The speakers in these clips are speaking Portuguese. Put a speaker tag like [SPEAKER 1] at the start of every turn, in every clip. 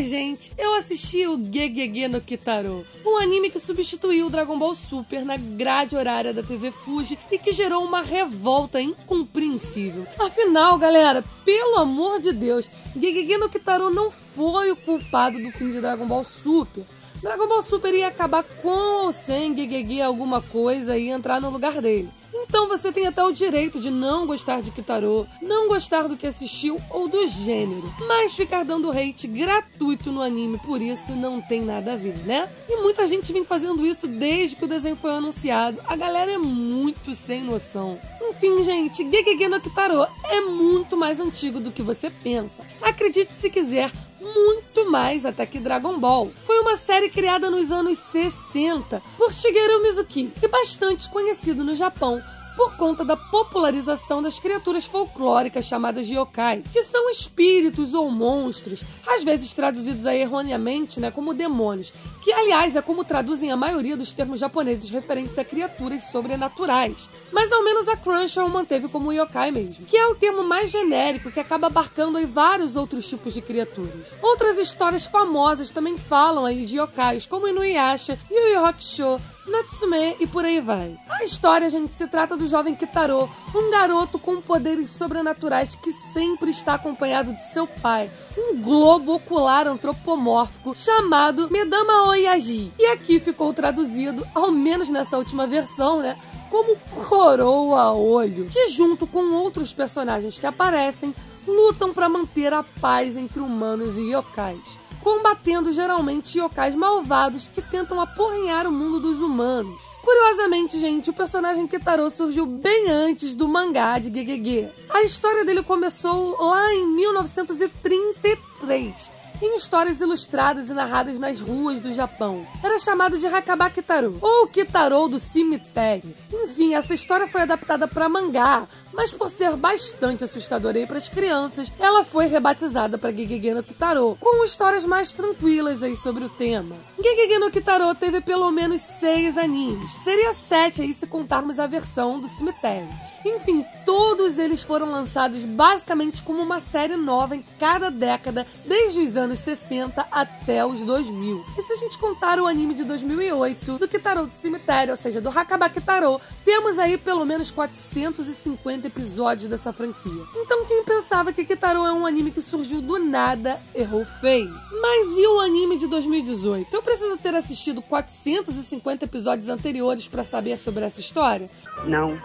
[SPEAKER 1] gente, eu assisti o Gegege no Kitaro, um anime que substituiu o Dragon Ball Super na grade horária da TV Fuji e que gerou uma revolta incompreensível. Afinal, galera, pelo amor de Deus, Gegege no Kitaro não foi o culpado do fim de Dragon Ball Super. Dragon Ball Super ia acabar com ou sem Gegege alguma coisa e entrar no lugar dele. Então você tem até o direito de não gostar de Kitaro, não gostar do que assistiu ou do gênero, mas ficar dando hate gratuito no anime por isso não tem nada a ver, né? E muita gente vem fazendo isso desde que o desenho foi anunciado. A galera é muito sem noção. Enfim, gente, Gegege no Kitaro é muito mais antigo do que você pensa. Acredite se quiser, muito mais até que Dragon Ball. Foi uma série criada nos anos 60 por Shigeru Mizuki e bastante conhecido no Japão por conta da popularização das criaturas folclóricas chamadas de yokai, que são espíritos ou monstros, às vezes traduzidos aí erroneamente, como demônios, que aliás é como traduzem a maioria dos termos japoneses referentes a criaturas sobrenaturais. Mas ao menos a Crunchyroll manteve como yokai mesmo, que é o termo mais genérico que acaba abarcando aí vários outros tipos de criaturas. Outras histórias famosas também falam aí de yokais, como Inuyasha, Yu Yu Hakusho, Natsume e por aí vai. A história, gente, se trata do jovem Kitaro, um garoto com poderes sobrenaturais que sempre está acompanhado de seu pai, um globo ocular antropomórfico chamado Medama Oyaji. E aqui ficou traduzido, ao menos nessa última versão, como Coroa Olho, que junto com outros personagens que aparecem, lutam para manter a paz entre humanos e yokais, combatendo geralmente yokais malvados que tentam aporrinhar o mundo dos humanos. Curiosamente, gente, o personagem Kitaro surgiu bem antes do mangá de Gegege. A história dele começou lá em 1933, em histórias ilustradas e narradas nas ruas do Japão. Era chamado de Hakaba Kitaro, ou Kitaro do Cemitério. Enfim, essa história foi adaptada para mangá, mas por ser bastante assustadora aí para as crianças, ela foi rebatizada para Gegege no Kitaro, com histórias mais tranquilas aí sobre o tema. Gegege no Kitaro teve pelo menos 6 animes, seria 7 aí se contarmos a versão do cemitério. Enfim, todos eles foram lançados basicamente como uma série nova em cada década, desde os anos 60 até os 2000. E se a gente contar o anime de 2008, do Kitaro do Cemitério, ou seja, do Hakaba Kitaro, temos aí pelo menos 450 episódios dessa franquia. Então quem pensava que Kitaro é um anime que surgiu do nada, errou feio. Mas e o anime de 2018? Eu preciso ter assistido 450 episódios anteriores para saber sobre essa história?
[SPEAKER 2] Não.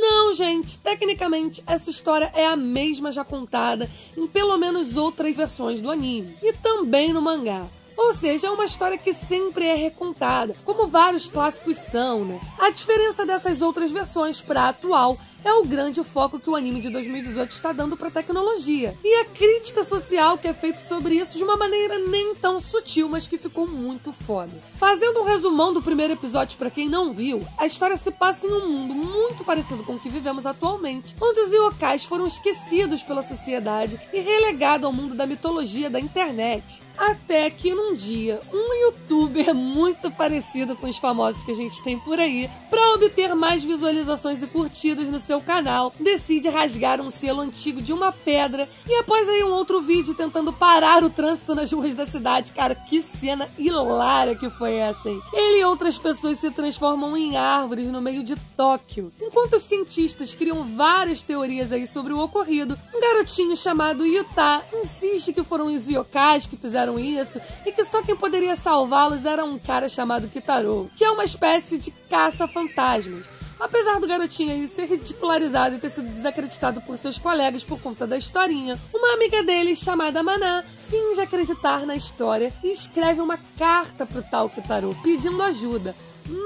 [SPEAKER 1] Não, gente, tecnicamente essa história é a mesma já contada em pelo menos outras versões do anime e também no mangá. Ou seja, é uma história que sempre é recontada, como vários clássicos são, A diferença dessas outras versões para a atual é o grande foco que o anime de 2018 está dando para a tecnologia. E a crítica social que é feita sobre isso de uma maneira nem tão sutil, mas que ficou muito foda. Fazendo um resumão do primeiro episódio para quem não viu, a história se passa em um mundo muito parecido com o que vivemos atualmente, onde os yokais foram esquecidos pela sociedade e relegados ao mundo da mitologia da internet. Até que num dia, um youtuber muito parecido com os famosos que a gente tem por aí, para obter mais visualizações e curtidas no seu canal, decide rasgar um selo antigo de uma pedra e após aí um outro vídeo tentando parar o trânsito nas ruas da cidade. Cara, que cena hilária que foi essa, hein? Ele e outras pessoas se transformam em árvores no meio de Tóquio. Enquanto os cientistas criam várias teorias aí sobre o ocorrido, um garotinho chamado Yuta insiste que foram os yokais que fizeram isso e que só quem poderia salvá-los era um cara chamado Kitaro, que é uma espécie de caça-fantasmas. Apesar do garotinho aí ser ridicularizado e ter sido desacreditado por seus colegas por conta da historinha, uma amiga dele, chamada Maná, finge acreditar na história e escreve uma carta pro tal Kitaro pedindo ajuda.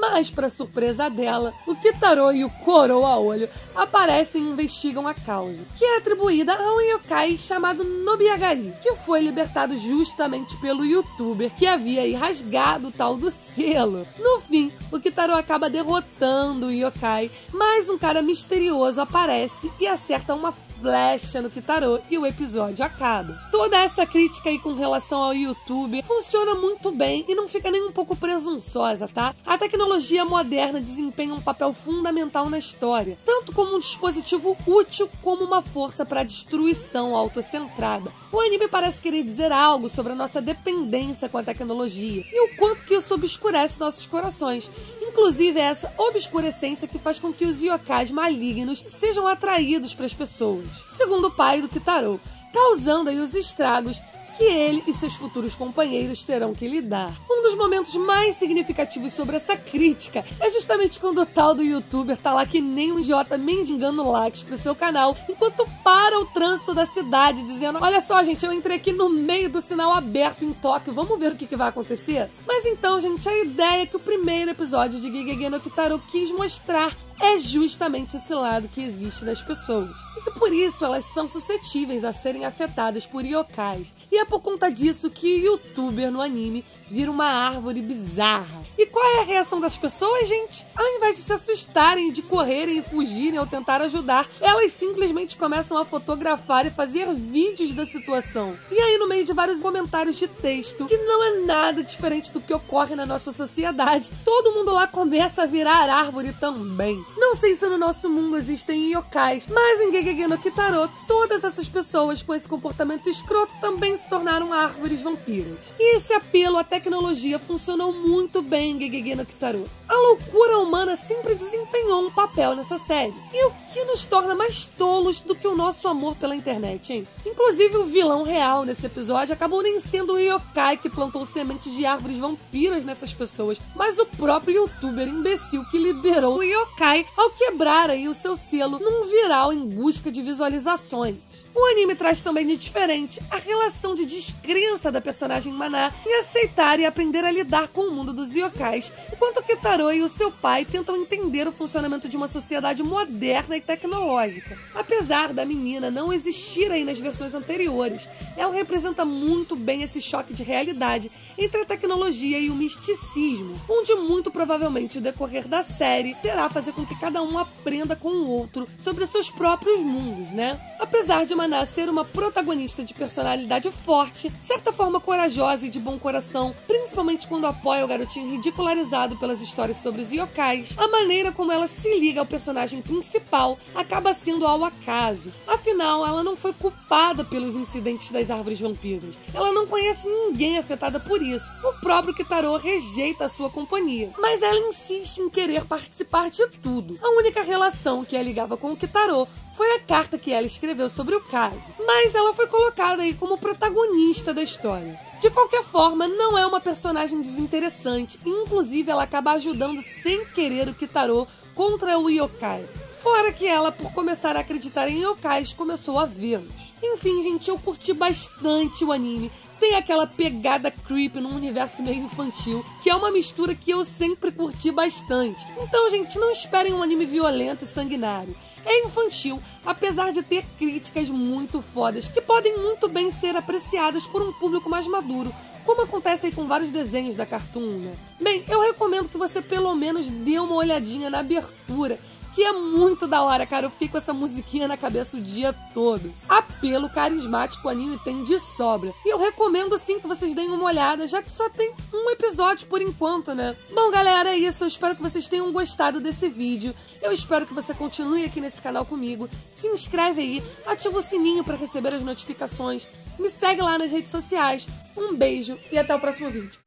[SPEAKER 1] Mas, para surpresa dela, o Kitaro e o Coroa Olho aparecem e investigam a causa, que é atribuída a um yokai chamado Nobiagari, que foi libertado justamente pelo youtuber que havia aí rasgado o tal do selo. No fim, o Kitaro acaba derrotando o yokai, mas um cara misterioso aparece e acerta uma flecha no Kitaro e o episódio acaba. Toda essa crítica aí com relação ao YouTube funciona muito bem e não fica nem um pouco presunçosa, tá? A tecnologia moderna desempenha um papel fundamental na história, tanto como um dispositivo útil como uma força para a destruição autocentrada. O anime parece querer dizer algo sobre a nossa dependência com a tecnologia e o quanto que isso obscurece nossos corações. Inclusive, é essa obscurecência que faz com que os yokais malignos sejam atraídos para as pessoas, segundo o pai do Kitaro, causando aí os estragos que ele e seus futuros companheiros terão que lidar. Um dos momentos mais significativos sobre essa crítica é justamente quando o tal do youtuber tá lá que nem um idiota mendigando likes pro seu canal, enquanto para o trânsito da cidade, dizendo: olha só, gente, eu entrei aqui no meio do sinal aberto em Tóquio, vamos ver o que vai acontecer? Mas então, gente, a ideia que o primeiro episódio de Gegege no Kitaro quis mostrar é justamente esse lado que existe das pessoas. E por isso elas são suscetíveis a serem afetadas por yokais. E é por conta disso que o youtuber no anime vira uma árvore bizarra. E qual é a reação das pessoas, gente? Ao invés de se assustarem, de correrem e fugirem ou tentar ajudar, elas simplesmente começam a fotografar e fazer vídeos da situação. E aí, no meio de vários comentários de texto, que não é nada diferente do que ocorre na nossa sociedade, todo mundo lá começa a virar árvore também. Não sei se no nosso mundo existem yokais, mas em Gegege no Kitaro, todas essas pessoas com esse comportamento escroto também se tornaram árvores vampiras. E esse apelo à tecnologia funcionou muito bem em Gegege no Kitaro. A loucura humana sempre desempenhou um papel nessa série. E o que nos torna mais tolos do que o nosso amor pela internet, hein? Inclusive, o vilão real nesse episódio acabou nem sendo o yokai que plantou sementes de árvores vampiras nessas pessoas, mas o próprio youtuber imbecil que liberou o yokai ao quebrar aí o seu selo num viral em busca de visualizações. O anime traz também de diferente a relação de descrença da personagem Maná em aceitar e aprender a lidar com o mundo dos yokais, enquanto Kitaro e o seu pai tentam entender o funcionamento de uma sociedade moderna e tecnológica. Apesar da menina não existir aí nas versões anteriores, ela representa muito bem esse choque de realidade entre a tecnologia e o misticismo, onde muito provavelmente o decorrer da série será fazer com que cada um aprenda com o outro sobre os seus próprios mundos, né? Apesar de Maná ser uma protagonista de personalidade forte, certa forma corajosa e de bom coração, principalmente quando apoia o garotinho ridicularizado pelas histórias sobre os yokais, a maneira como ela se liga ao personagem principal acaba sendo ao acaso. Afinal, ela não foi culpada pelos incidentes das árvores vampiras. Ela não conhece ninguém afetada por isso. O próprio Kitaro rejeita a sua companhia, mas ela insiste em querer participar de tudo. A única relação que a ligava com o Kitaro foi a carta que ela escreveu sobre o caso, mas ela foi colocada aí como protagonista da história. De qualquer forma, não é uma personagem desinteressante e inclusive ela acaba ajudando sem querer o Kitaro contra o yokai. Fora que ela, por começar a acreditar em yokais, começou a vê-los. Enfim, gente, eu curti bastante o anime. Tem aquela pegada creepy num universo meio infantil, que é uma mistura que eu sempre curti bastante. Então, gente, não esperem um anime violento e sanguinário. É infantil, apesar de ter críticas muito fodas, que podem muito bem ser apreciadas por um público mais maduro, como acontece aí com vários desenhos da Cartoon, né? Bem, eu recomendo que você pelo menos dê uma olhadinha na abertura, que é muito da hora, cara. Eu fiquei com essa musiquinha na cabeça o dia todo. Apelo carismático o anime tem de sobra. E eu recomendo sim que vocês deem uma olhada, já que só tem um episódio por enquanto, né? Bom, galera, é isso. Eu espero que vocês tenham gostado desse vídeo. Eu espero que você continue aqui nesse canal comigo. Se inscreve aí, ativa o sininho para receber as notificações. Me segue lá nas redes sociais. Um beijo e até o próximo vídeo.